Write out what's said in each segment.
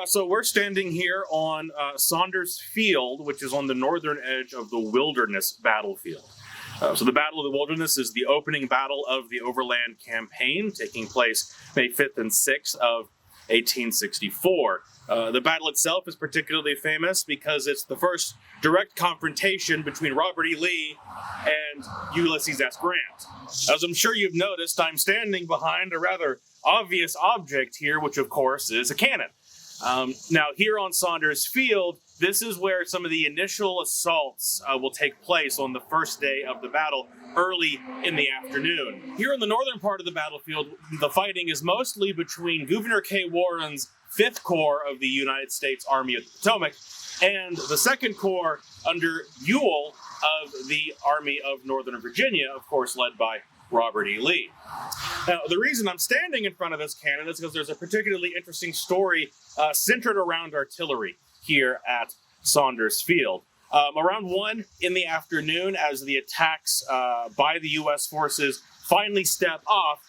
So we're standing here on Saunders Field, which is on the northern edge of the Wilderness battlefield. So the Battle of the Wilderness is the opening battle of the Overland Campaign, taking place May 5th and 6th of 1864. The battle itself is particularly famous because it's the first direct confrontation between Robert E. Lee and Ulysses S. Grant. As I'm sure you've noticed, I'm standing behind a rather obvious object here, which of course is a cannon. Now, here on Saunders Field, this is where some of the initial assaults will take place on the first day of the battle, early in the afternoon. Here in the northern part of the battlefield, the fighting is mostly between Gouverneur K. Warren's 5th Corps of the United States Army of the Potomac and the 2nd Corps under Ewell of the Army of Northern Virginia, of course led by Robert E. Lee. Now, the reason I'm standing in front of this cannon is because there's a particularly interesting story centered around artillery here at Saunders Field. Around 1 in the afternoon, as the attacks by the U.S. forces finally step off,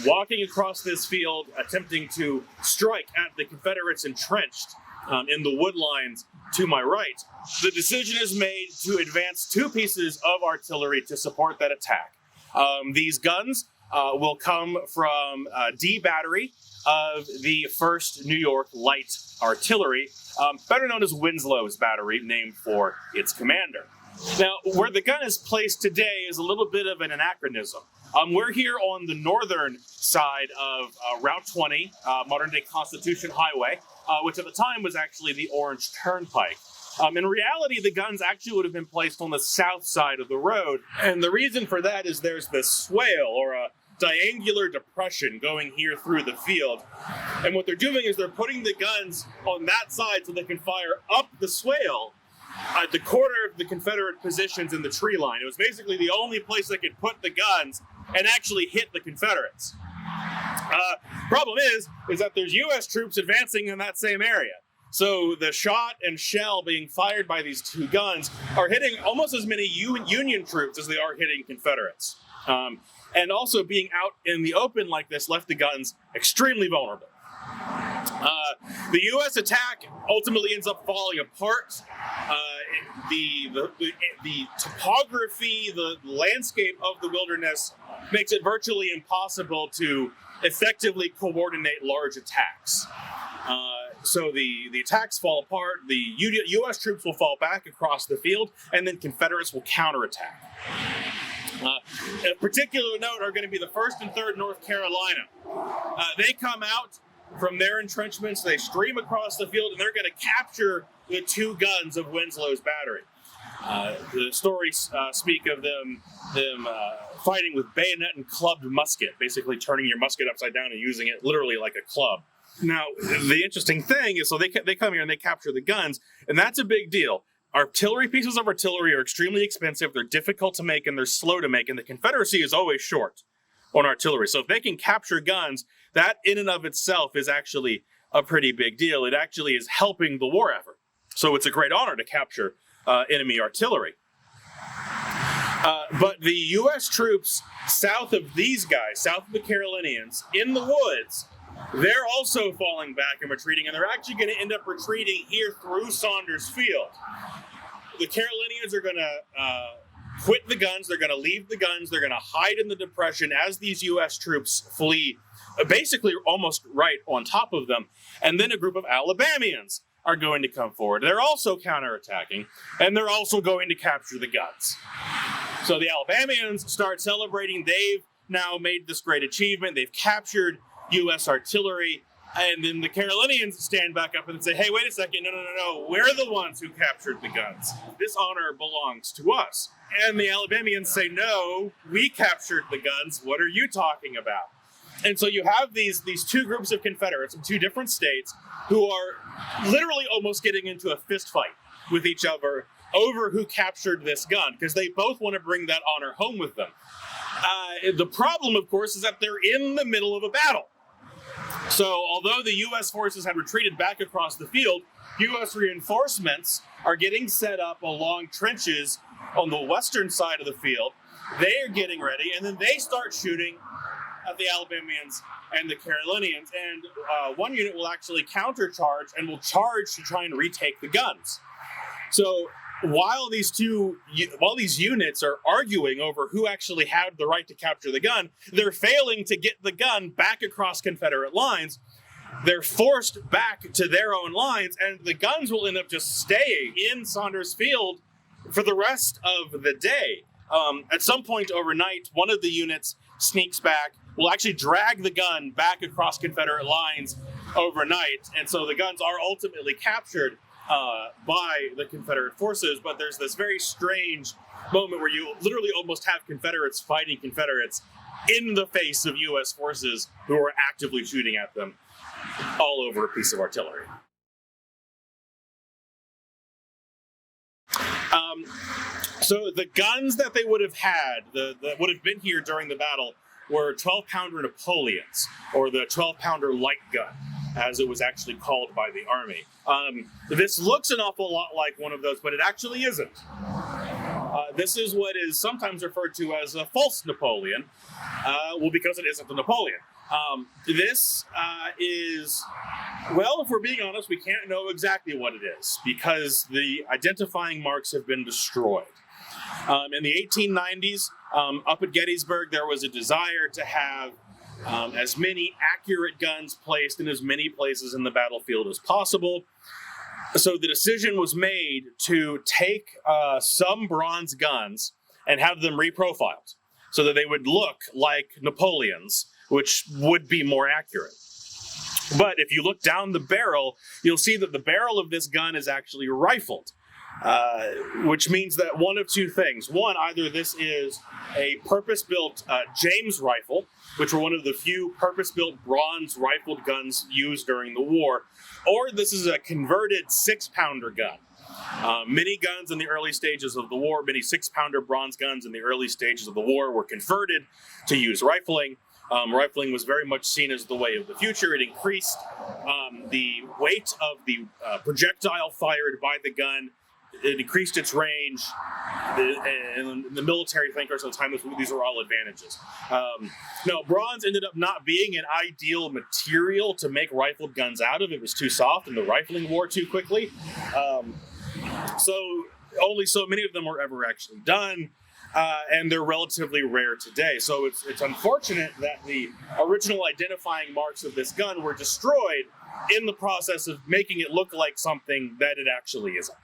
walking across this field, attempting to strike at the Confederates entrenched in the wood lines to my right, the decision is made to advance 2 pieces of artillery to support that attack. These guns will come from D Battery of the 1st New York Light Artillery, better known as Winslow's battery, named for its commander. Now, where the gun is placed today is a little bit of an anachronism. We're here on the northern side of Route 20, modern-day Constitution Highway, which at the time was actually the Orange Turnpike. In reality, the guns actually would have been placed on the south side of the road, and the reason for that is there's this swale, or a triangular depression going here through the field, and what they're doing is they're putting the guns on that side so they can fire up the swale at the corner of the Confederate positions in the tree line. It was basically the only place they could put the guns and actually hit the Confederates. Problem is that there's U.S. troops advancing in that same area. So the shot and shell being fired by these 2 guns are hitting almost as many Union troops as they are hitting Confederates. And also being out in the open like this left the guns extremely vulnerable. The U.S. attack ultimately ends up falling apart. The topography, the landscape of the wilderness makes it virtually impossible to effectively coordinate large attacks. So the attacks fall apart, the U.S. troops will fall back across the field, and then Confederates will counterattack. A particular note are going to be the 1st and 3rd North Carolina. They come out from their entrenchments, they stream across the field, and they're going to capture the 2 guns of Winslow's battery. The stories speak of them fighting with bayonet and clubbed musket, basically turning your musket upside down and using it literally like a club. Now, the interesting thing is, so they come here and they capture the guns, and that's a big deal. Pieces of artillery are extremely expensive, they're difficult to make, and they're slow to make, and the Confederacy is always short on artillery. So if they can capture guns, that in and of itself is actually a pretty big deal. It actually is helping the war effort. So it's a great honor to capture enemy artillery. But the U.S. troops south of these guys, south of the Carolinians, in the woods, they're also falling back and retreating, and they're actually going to end up retreating here through Saunders Field. The Carolinians are going to quit the guns, they're going to leave the guns, they're going to hide in the depression as these U.S. troops flee, basically almost right on top of them, and then a group of Alabamians are going to come forward. They're also counterattacking, and they're also going to capture the guns. So the Alabamians start celebrating. They've now made this great achievement. They've captured U.S. artillery, and then the Carolinians stand back up and say, hey, wait a second, no, we're the ones who captured the guns. This honor belongs to us. And the Alabamians say, no, we captured the guns. What are you talking about? And so you have these 2 groups of Confederates in 2 different states who are literally almost getting into a fist fight with each other over who captured this gun, because they both want to bring that honor home with them. The problem, of course, is that they're in the middle of a battle. So although the U.S. forces had retreated back across the field, U.S. reinforcements are getting set up along trenches on the western side of the field. They are getting ready, and then they start shooting at the Alabamians and the Carolinians, and one unit will actually countercharge and will charge to try and retake the guns. So while these units are arguing over who actually had the right to capture the gun, they're failing to get the gun back across Confederate lines. They're forced back to their own lines, and the guns will end up just staying in Saunders Field for the rest of the day. At some point overnight, one of the units sneaks back, will actually drag the gun back across Confederate lines overnight, and so the guns are ultimately captured by the Confederate forces. But there's this very strange moment where you literally almost have Confederates fighting Confederates in the face of U.S. forces who are actively shooting at them all over a piece of artillery. So the guns that they would have had, that would have been here during the battle, were 12-pounder Napoleons, or the 12-pounder light gun, as it was actually called by the Army. This looks an awful lot like one of those, but it actually isn't. This is what is sometimes referred to as a false Napoleon, because it isn't a Napoleon. This is, well, if we're being honest, we can't know exactly what it is, because the identifying marks have been destroyed. In the 1890s, up at Gettysburg, there was a desire to have as many accurate guns placed in as many places in the battlefield as possible. So the decision was made to take some bronze guns and have them reprofiled so that they would look like Napoleons, which would be more accurate. But if you look down the barrel, you'll see that the barrel of this gun is actually rifled, which means that one of two things. One, either this is a purpose-built James rifle, which were one of the few purpose-built bronze rifled guns used during the war, or this is a converted 6-pounder gun. Many guns in the early stages of the war, many 6-pounder bronze guns in the early stages of the war were converted to use rifling. Rifling was very much seen as the way of the future. It increased the weight of the projectile fired by the gun. It increased its range. And the military thinkers at the time, these were all advantages. No, bronze ended up not being an ideal material to make rifled guns out of. It was too soft, and the rifling wore too quickly. So only so many of them were ever actually done. And they're relatively rare today. So it's unfortunate that the original identifying marks of this gun were destroyed in the process of making it look like something that it actually isn't.